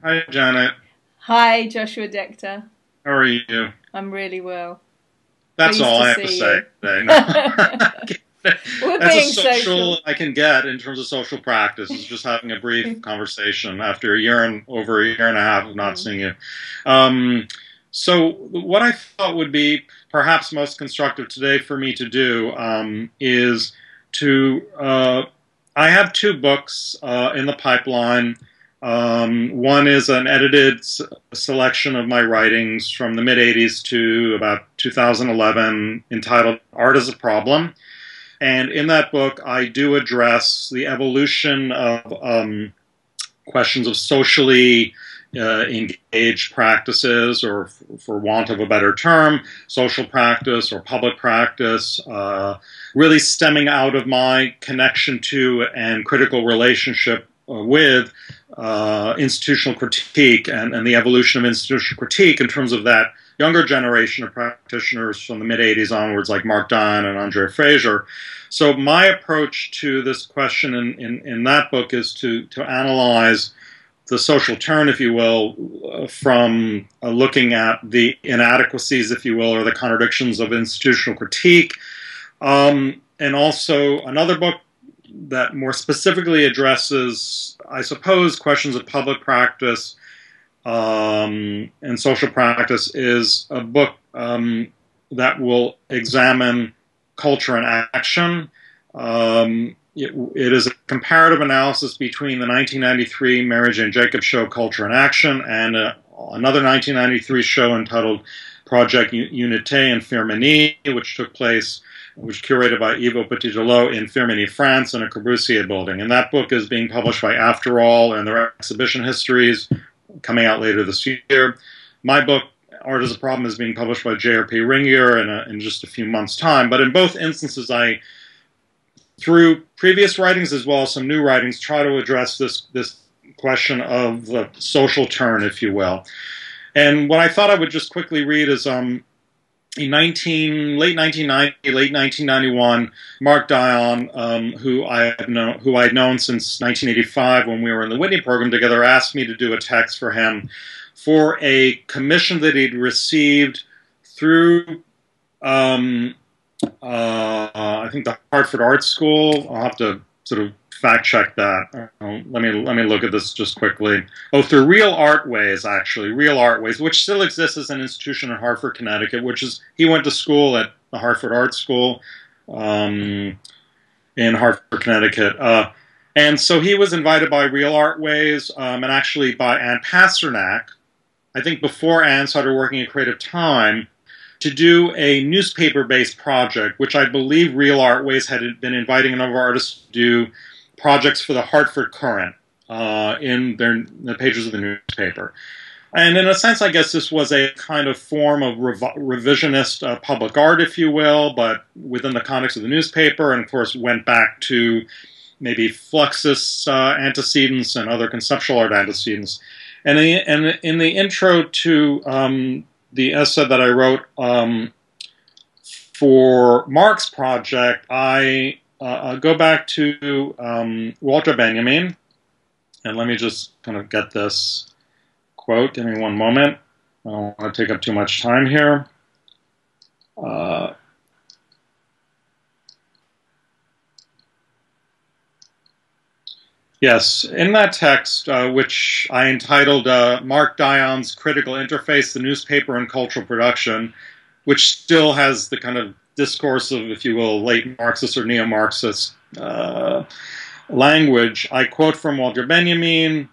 Hi, Janet. Hi, Joshua Decter. How are you? I'm really well. That's Pleased all to I have to see say you. today. No. We're That's a being social social. I can get in terms of social practice, is just having a brief conversation after over a year and a half of not Mm. seeing you. Um, so what I thought would be perhaps most constructive today for me to do is to I have two books in the pipeline. One is an edited selection of my writings from the mid 80s to about 2011 entitled Art as a Problem. And in that book, I do address the evolution of questions of socially engaged practices, or for want of a better term, social practice or public practice, really stemming out of my connection to and critical relationship with institutional critique and the evolution of institutional critique in terms of that younger generation of practitioners from the mid 80s onwards, like Mark Dion and Andre Fraser. So my approach to this question in that book is to analyze the social turn, if you will, from looking at the inadequacies, if you will, or the contradictions of institutional critique. And also another book that more specifically addresses, I suppose, questions of public practice and social practice is a book that will examine culture and action. It is a comparative analysis between the 1993 Mary Jane Jacobs show Culture and Action and another 1993 show entitled Project Unité in Firminy, which was curated by Ivo Petitolot in Firminy, France, in a Corbusier building. And that book is being published by After All, and their exhibition histories coming out later this year. My book, Art as a Problem, is being published by J.R.P. Ringier in just a few months' time. But in both instances, I, through previous writings as well as some new writings, try to address this question of the social turn, if you will. And what I thought I would just quickly read is in late 1990, late 1991, Mark Dion, who I had known since 1985 when we were in the Whitney program together, asked me to do a text for him for a commission that he'd received through I think the Hartford Art School. I'll have to sort of fact check that. Let me look at this just quickly. Oh, through Real Artways, actually, Real Artways, which still exists as an institution in Hartford, Connecticut. He went to school at the Hartford Art School in Hartford, Connecticut. And so he was invited by Real Artways and actually by Ann Pasternak, I think before Ann started working at Creative Time, to do a newspaper-based project, which I believe Real Artways had been inviting a number of artists to do projects for the Hartford Courant in the pages of the newspaper. And in a sense, I guess this was a kind of form of revisionist public art, if you will, but within the context of the newspaper, and of course went back to maybe Fluxus antecedents and other conceptual art antecedents. And in the intro to the essay that I wrote for Mark's project, I go back to Walter Benjamin, and let me just kind of get this quote. Give me one moment. I don't want to take up too much time here. Yes, in that text, which I entitled Mark Dion's Critical Interface, the Newspaper and Cultural Production, which still has the kind of discourse of, if you will, late Marxist or neo-Marxist language, I quote from Walter Benjamin,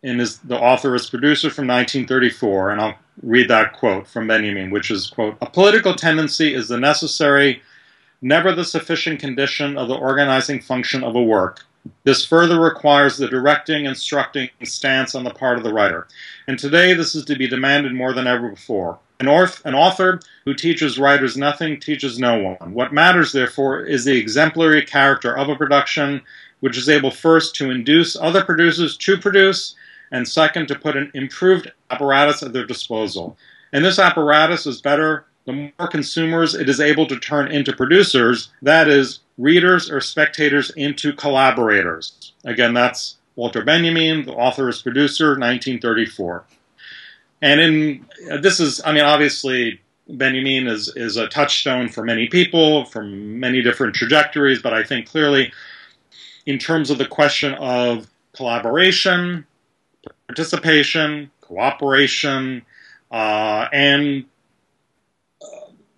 the author is producer, from 1934, and I'll read that quote from Benjamin, which is, quote, "A political tendency is the necessary, never the sufficient condition of the organizing function of a work. This further requires the directing, instructing stance on the part of the writer. And today this is to be demanded more than ever before. An author who teaches writers nothing teaches no one. What matters, therefore, is the exemplary character of a production, which is able first to induce other producers to produce, and second, to put an improved apparatus at their disposal. And this apparatus is better the more consumers it is able to turn into producers, that is, readers or spectators into collaborators." Again, that's Walter Benjamin, the author is producer, 1934. And this is, I mean, obviously, Benjamin is a touchstone for many people from many different trajectories, but I think clearly in terms of the question of collaboration, participation, cooperation, and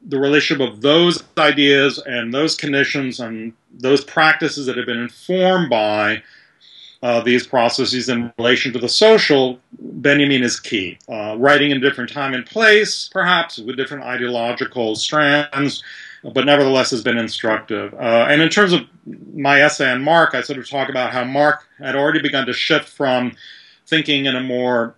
the relationship of those ideas and those conditions and those practices that have been informed by these processes in relation to the social, Benjamin is key. Writing in a different time and place, perhaps, with different ideological strands, but nevertheless has been instructive. And in terms of my essay on Mark, I sort of talk about how Mark had already begun to shift from thinking in a more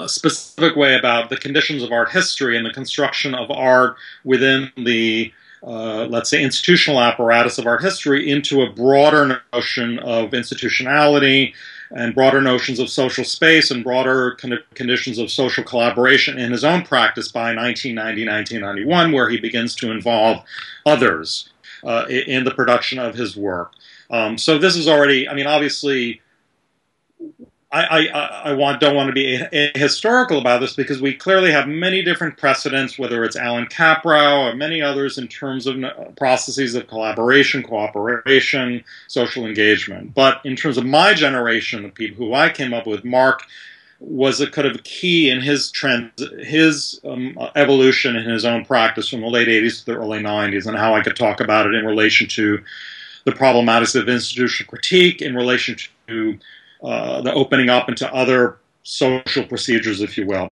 specific way about the conditions of art history and the construction of art within the let's say, institutional apparatus of art history into a broader notion of institutionality and broader notions of social space and broader conditions of social collaboration in his own practice by 1990, 1991, where he begins to involve others in the production of his work. So this is already, I mean, obviously, I don't want to be ahistorical about this because we clearly have many different precedents, whether it's Alan Kaprow or many others, in terms of processes of collaboration, cooperation, social engagement. But in terms of my generation of people who I came up with, Mark was a kind of key in his evolution in his own practice from the late 80s to the early 90s, and how I could talk about it in relation to the problematics of institutional critique, in relation to the opening up into other social procedures, if you will.